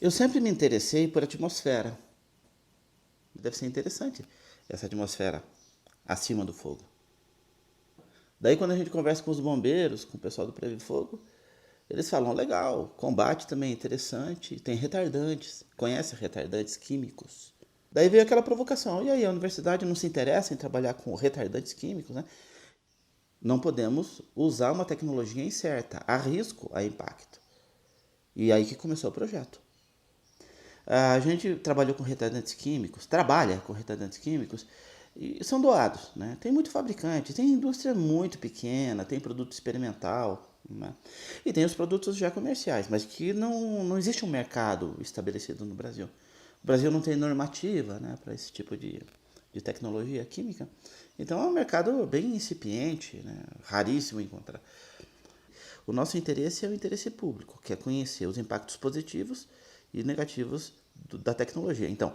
Eu sempre me interessei por atmosfera. Deve ser interessante essa atmosfera acima do fogo. Daí quando a gente conversa com os bombeiros, com o pessoal do Preve Fogo, eles falam, legal, combate também é interessante, tem retardantes, conhece retardantes químicos. Daí veio aquela provocação, e aí a universidade não se interessa em trabalhar com retardantes químicos, né? Não podemos usar uma tecnologia incerta, há risco, há impacto. E aí que começou o projeto. A gente trabalhou com retardantes químicos, trabalha com retardantes químicos e são doados, né? Tem muito fabricante, tem indústria muito pequena, tem produto experimental, né? E tem os produtos já comerciais, mas que não existe um mercado estabelecido no Brasil. O Brasil não tem normativa, né, para esse tipo de tecnologia química. Então é um mercado bem incipiente, né, raríssimo encontrar. O nosso interesse é o interesse público, que é conhecer os impactos positivos e negativos da tecnologia. Então,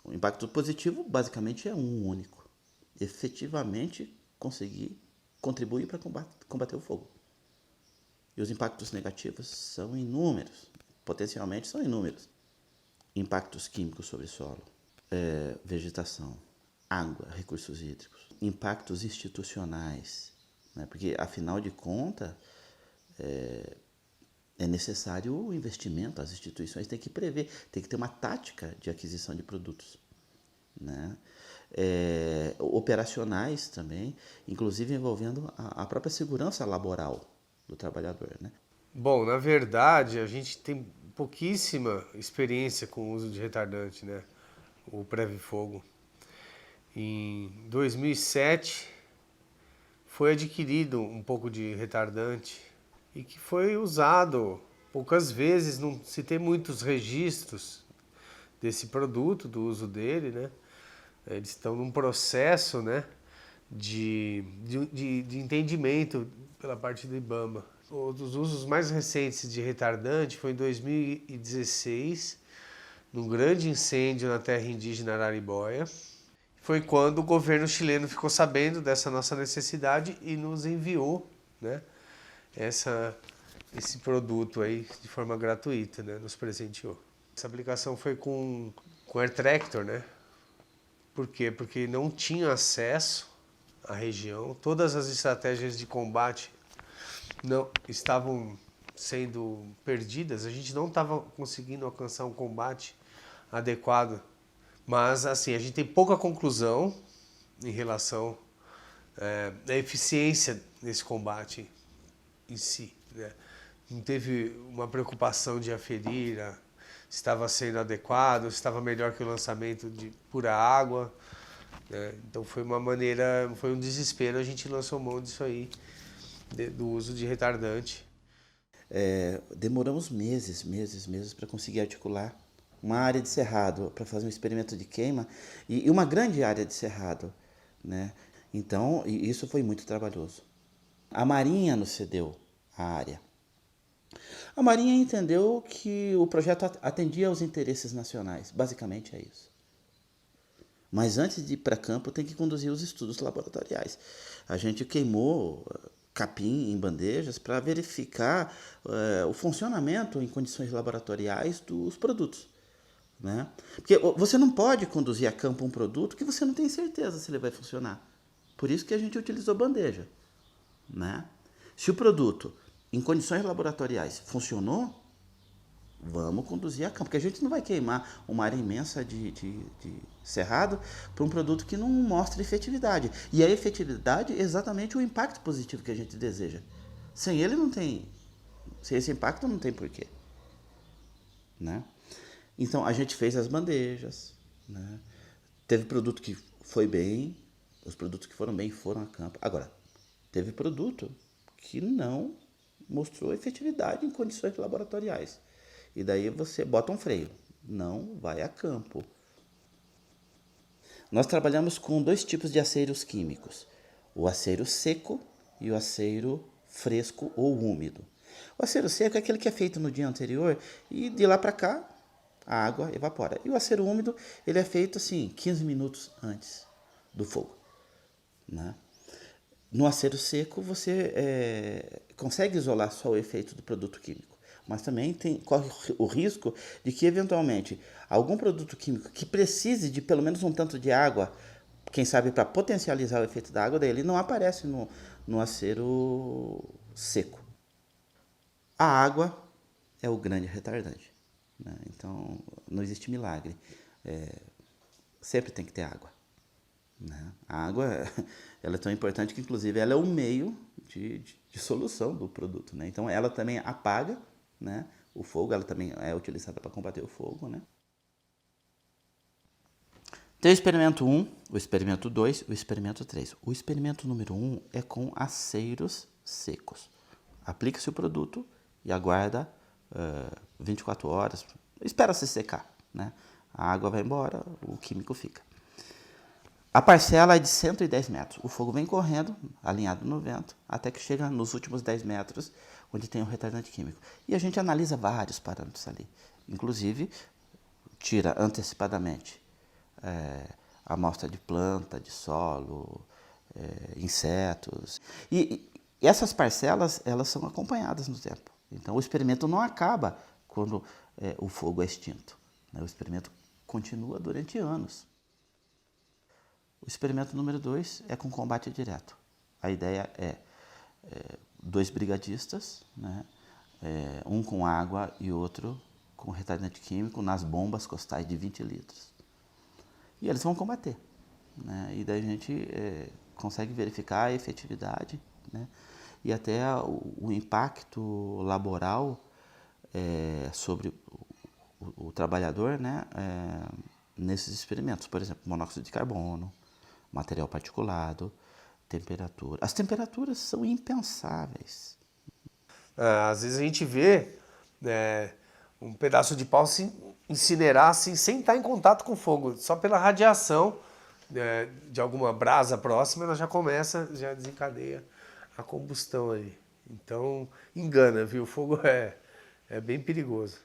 o impacto positivo basicamente é um único: efetivamente conseguir contribuir para combater o fogo. E os impactos negativos são inúmeros, potencialmente são inúmeros. Impactos químicos sobre solo, vegetação, água, recursos hídricos, impactos institucionais, né? Porque afinal de contas é necessário o investimento, as instituições têm que prever, tem que ter uma tática de aquisição de produtos, né? Operacionais também, inclusive envolvendo a própria segurança laboral do trabalhador, né? Bom, na verdade, a gente tem pouquíssima experiência com o uso de retardante, né? O Preve-Fogo. Em 2007 foi adquirido um pouco de retardante e que foi usado poucas vezes, não se tem muitos registros desse produto, do uso dele, né? Eles estão num processo, né, de entendimento pela parte do IBAMA. Um dos usos mais recentes de retardante foi em 2016, num grande incêndio na terra indígena Araribóia. Foi quando o governo chileno ficou sabendo dessa nossa necessidade e nos enviou, né, essa, esse produto aí de forma gratuita, né, nos presenteou. Essa aplicação foi com Air Tractor, né? Por quê? Porque não tinha acesso à região, todas as estratégias de combate não estavam sendo perdidas, a gente não estava conseguindo alcançar um combate adequado. Mas assim, a gente tem pouca conclusão em relação à eficiência nesse combate em si, né? Não teve uma preocupação de aferir se estava sendo adequado, se estava melhor que o lançamento de pura água, né? Então foi uma maneira, foi um desespero, a gente lançou mão disso aí, do uso de retardante. Demoramos meses para conseguir articular uma área de cerrado para fazer um experimento de queima e uma grande área de cerrado, né? Então, isso foi muito trabalhoso. A Marinha nos cedeu a área. A Marinha entendeu que o projeto atendia aos interesses nacionais, basicamente é isso. Mas antes de ir para campo, tem que conduzir os estudos laboratoriais. A gente queimou capim em bandejas para verificar o funcionamento em condições laboratoriais dos produtos. Né? Porque você não pode conduzir a campo um produto que você não tem certeza se ele vai funcionar. Por isso que a gente utilizou bandeja. Né? Se o produto, em condições laboratoriais, funcionou, vamos conduzir a campo, porque a gente não vai queimar uma área imensa de cerrado para um produto que não mostra efetividade. E a efetividade é exatamente o impacto positivo que a gente deseja. Sem ele não tem, sem esse impacto não tem porquê. Né? Então a gente fez as bandejas, né? Teve produto que foi bem, os produtos que foram bem foram a campo. Agora, teve produto que não mostrou efetividade em condições laboratoriais. E daí você bota um freio. Não vai a campo. Nós trabalhamos com dois tipos de aceiros químicos: o aceiro seco e o aceiro fresco ou úmido. O aceiro seco é aquele que é feito no dia anterior e de lá para cá a água evapora. E o aceiro úmido ele é feito assim 15 minutos antes do fogo. Né? No acero seco você consegue isolar só o efeito do produto químico, mas também corre o risco de que, eventualmente, algum produto químico que precise de pelo menos um tanto de água, quem sabe para potencializar o efeito da água dele, não aparece no acero seco. A água é o grande retardante, né? Então, não existe milagre. Sempre tem que ter água, né? A água ela é tão importante que, inclusive, ela é o meio de solução do produto, né? Então, ela também apaga, né, o fogo, ela também é utilizada para combater o fogo, né? Tem o experimento 1, o experimento 2, o experimento 3. O experimento número 1 é com aceros secos. Aplica-se o produto e aguarda 24 horas, espera se secar, né? A água vai embora, o químico fica. A parcela é de 110 metros. O fogo vem correndo, alinhado no vento, até que chega nos últimos 10 metros, onde tem um retardante químico. E a gente analisa vários parâmetros ali. Inclusive, tira antecipadamente a amostra de planta, de solo, insetos. E essas parcelas, elas são acompanhadas no tempo. Então, o experimento não acaba quando o fogo é extinto, né? O experimento continua durante anos. O experimento número 2 é com combate direto. A ideia é 2 brigadistas, né? Um com água e outro com retardante químico nas bombas costais de 20 litros. E eles vão combater, né? E daí a gente consegue verificar a efetividade, né? E até o impacto laboral sobre o trabalhador, né? Nesses experimentos. Por exemplo, monóxido de carbono, material particulado, temperatura. As temperaturas são impensáveis. Às vezes a gente vê um pedaço de pau se incinerar assim, sem estar em contato com fogo, só pela radiação de alguma brasa próxima, ela já começa, já desencadeia a combustão aí. Então, engana, viu? O fogo é bem perigoso.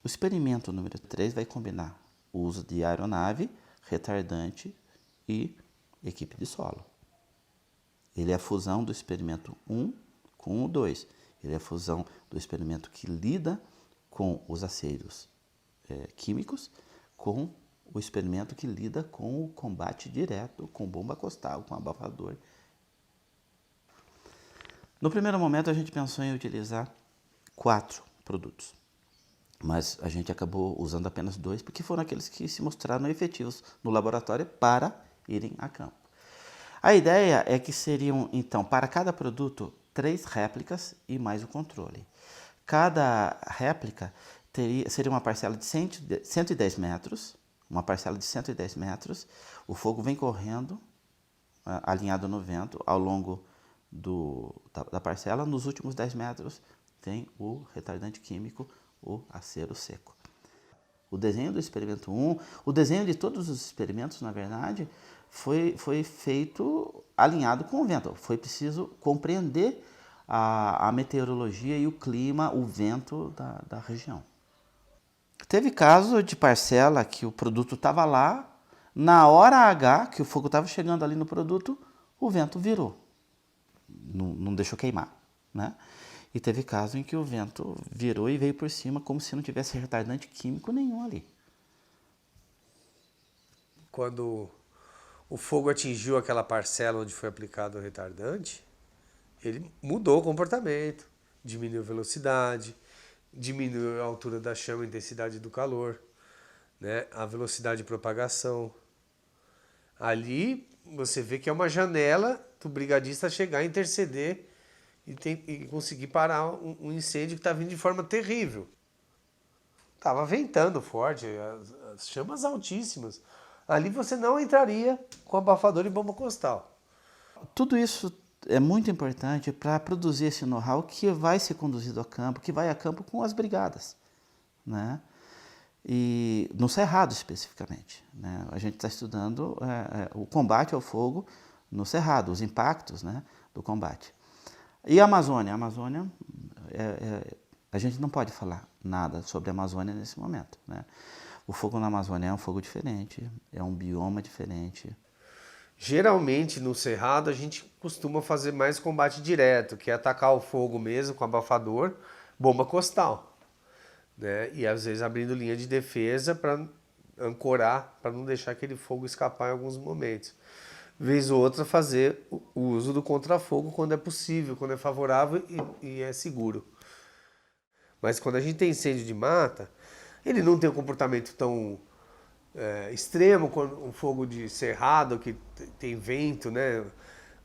O experimento número 3 vai combinar o uso de aeronave, retardante e equipe de solo. Ele é a fusão do experimento 1 com o 2. Ele é a fusão do experimento que lida com os aceros químicos com o experimento que lida com o combate direto, com bomba costal, com abafador. No primeiro momento, a gente pensou em utilizar 4 produtos, mas a gente acabou usando apenas 2 porque foram aqueles que se mostraram efetivos no laboratório para irem a campo. A ideia é que seriam, então, para cada produto, 3 réplicas e mais o controle. Cada réplica seria uma parcela de 110 metros, uma parcela de 110 metros. O fogo vem correndo, alinhado no vento, ao longo da parcela. Nos últimos 10 metros tem o retardante químico, o acero seco. O desenho do experimento 1, o desenho de todos os experimentos, na verdade, foi feito alinhado com o vento. Foi preciso compreender a meteorologia e o clima, o vento da região. Teve caso de parcela que o produto estava lá, na hora H, que o fogo estava chegando ali no produto, o vento virou. Não deixou queimar, né? E teve caso em que o vento virou e veio por cima como se não tivesse retardante químico nenhum ali. Quando o fogo atingiu aquela parcela onde foi aplicado o retardante, ele mudou o comportamento, diminuiu a velocidade, diminuiu a altura da chama, a intensidade do calor, né? A velocidade de propagação. Ali você vê que é uma janela do brigadista chegar a interceder e conseguir parar um incêndio que está vindo de forma terrível. Estava ventando forte, as chamas altíssimas. Ali você não entraria com abafador e bomba costal. Tudo isso é muito importante para produzir esse know-how que vai ser conduzido a campo, que vai a campo com as brigadas, né? E no Cerrado especificamente, né? A gente está estudando o combate ao fogo no Cerrado, os impactos, né, do combate. E a Amazônia? A Amazônia, a gente não pode falar nada sobre a Amazônia nesse momento, né? O fogo na Amazônia é um fogo diferente, é um bioma diferente. Geralmente no Cerrado a gente costuma fazer mais combate direto, que é atacar o fogo mesmo com abafador, bomba costal, né? E às vezes abrindo linha de defesa para ancorar, para não deixar aquele fogo escapar em alguns momentos. Vez ou outra fazer o uso do contrafogo quando é possível, quando é favorável e é seguro. Mas quando a gente tem incêndio de mata, ele não tem um comportamento tão extremo, quando um fogo de cerrado, que tem vento, né?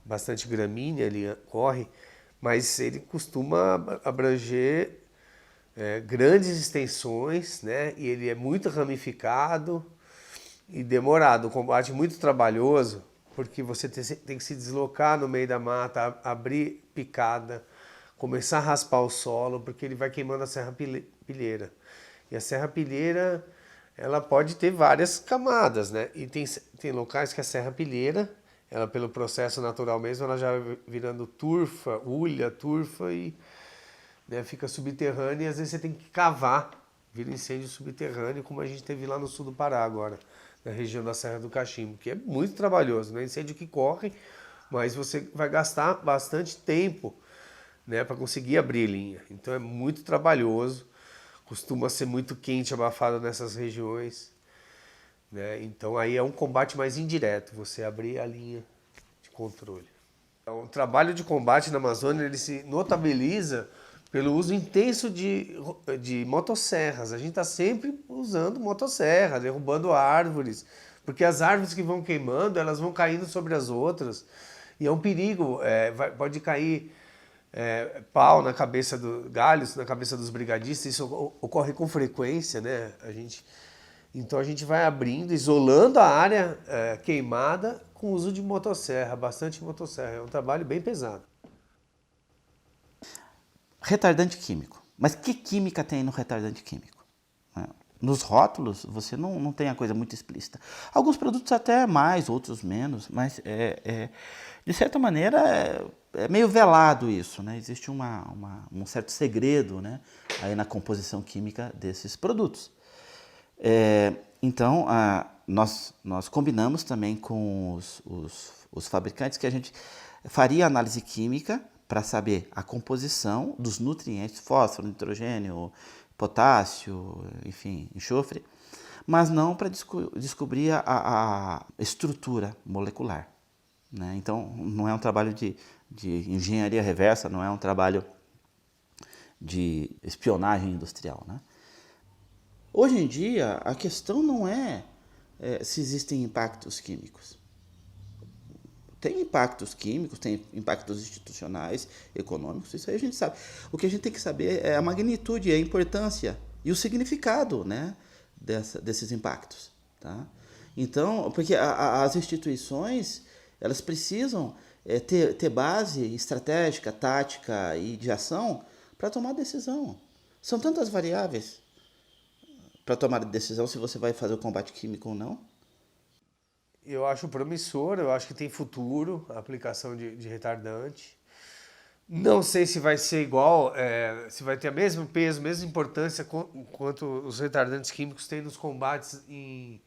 Bastante gramínea, ele corre, mas ele costuma abranger grandes extensões, né? E ele é muito ramificado e demorado, um combate muito trabalhoso, porque você tem que se deslocar no meio da mata, abrir picada, começar a raspar o solo, porque ele vai queimando a serrapilheira. E a serrapilheira, ela pode ter várias camadas, né? E tem locais que a serrapilheira, ela pelo processo natural mesmo, ela já vai virando turfa, ulha, turfa e, né, fica subterrânea, e às vezes você tem que cavar, vira incêndio subterrâneo, como a gente teve lá no sul do Pará agora, na região da Serra do Cachimbo, que é muito trabalhoso, não é incêndio que corre, mas você vai gastar bastante tempo, né, para conseguir abrir linha. Então é muito trabalhoso, costuma ser muito quente, abafado nessas regiões, né? Então aí é um combate mais indireto, você abrir a linha de controle. Então, o trabalho de combate na Amazônia, ele se notabiliza pelo uso intenso de motosserras. A gente está sempre usando motosserra, derrubando árvores, porque as árvores que vão queimando, elas vão caindo sobre as outras, e é um perigo, pode cair pau na cabeça galhos na cabeça dos brigadistas, isso ocorre com frequência, né? Então a gente vai abrindo, isolando a área queimada com o uso de motosserra, bastante motosserra. É um trabalho bem pesado. Retardante químico. Mas que química tem no retardante químico? Nos rótulos, você não tem a coisa muito explícita. Alguns produtos até mais, outros menos, mas de certa maneira é meio velado isso, né? Existe um certo segredo, né, aí na composição química desses produtos. Então, nós combinamos também com os fabricantes que a gente faria análise química para saber a composição dos nutrientes, fósforo, nitrogênio, potássio, enfim, enxofre, mas não para descobrir a estrutura molecular, né? Então, não é um trabalho de engenharia reversa, não é um trabalho de espionagem industrial, né? Hoje em dia, a questão não é se existem impactos químicos. Tem impactos químicos, tem impactos institucionais, econômicos, isso aí a gente sabe. O que a gente tem que saber é a magnitude, a importância e o significado, né, desses impactos. Tá? Então, porque as instituições, elas precisam ter base estratégica, tática e de ação para tomar decisão. São tantas variáveis para tomar decisão se você vai fazer o combate químico ou não. Eu acho promissor, eu acho que tem futuro a aplicação de retardante. Não sei se vai ser igual, se vai ter o mesmo peso, mesma importância quanto os retardantes químicos têm nos combates em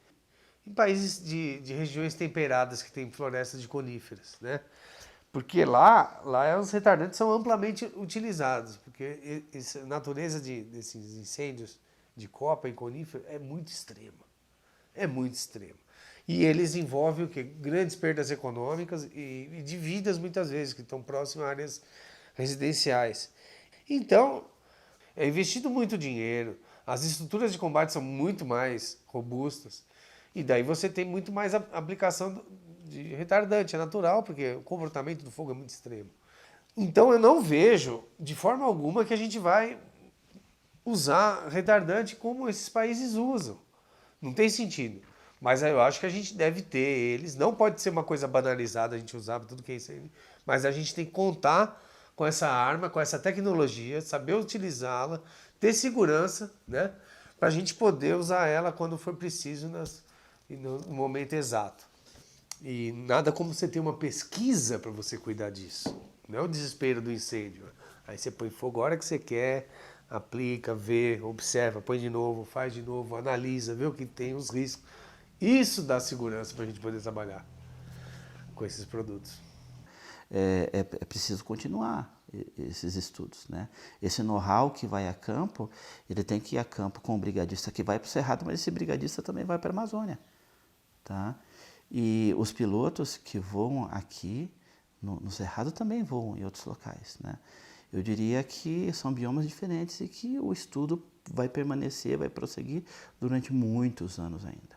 países de regiões temperadas que tem florestas de coníferas, né? Porque lá os retardantes são amplamente utilizados, porque a natureza desses incêndios de copa e conífera é muito extrema. É muito extrema. E eles envolvem o quê? Grandes perdas econômicas e de vidas muitas vezes, que estão próximas a áreas residenciais. Então, é investido muito dinheiro, as estruturas de combate são muito mais robustas, e daí você tem muito mais aplicação de retardante, é natural, porque o comportamento do fogo é muito extremo. Então eu não vejo, de forma alguma, que a gente vai usar retardante como esses países usam. Não tem sentido. Mas eu acho que a gente deve ter eles. Não pode ser uma coisa banalizada a gente usar tudo que é isso aí. Mas a gente tem que contar com essa arma, com essa tecnologia, saber utilizá-la, ter segurança, né? Para a gente poder usar ela quando for preciso no momento exato. E nada como você ter uma pesquisa para você cuidar disso. Não é o desespero do incêndio. Aí você põe fogo a hora que você quer, aplica, vê, observa, põe de novo, faz de novo, analisa, vê o que tem, os riscos. Isso dá segurança para a gente poder trabalhar com esses produtos. É preciso continuar. esses estudos, né? Esse know-how que vai a campo, ele tem que ir a campo com o brigadista que vai para o Cerrado, mas esse brigadista também vai para a Amazônia, tá? E os pilotos que voam aqui no Cerrado também voam em outros locais, né? Eu diria que são biomas diferentes e que o estudo vai permanecer, vai prosseguir durante muitos anos ainda.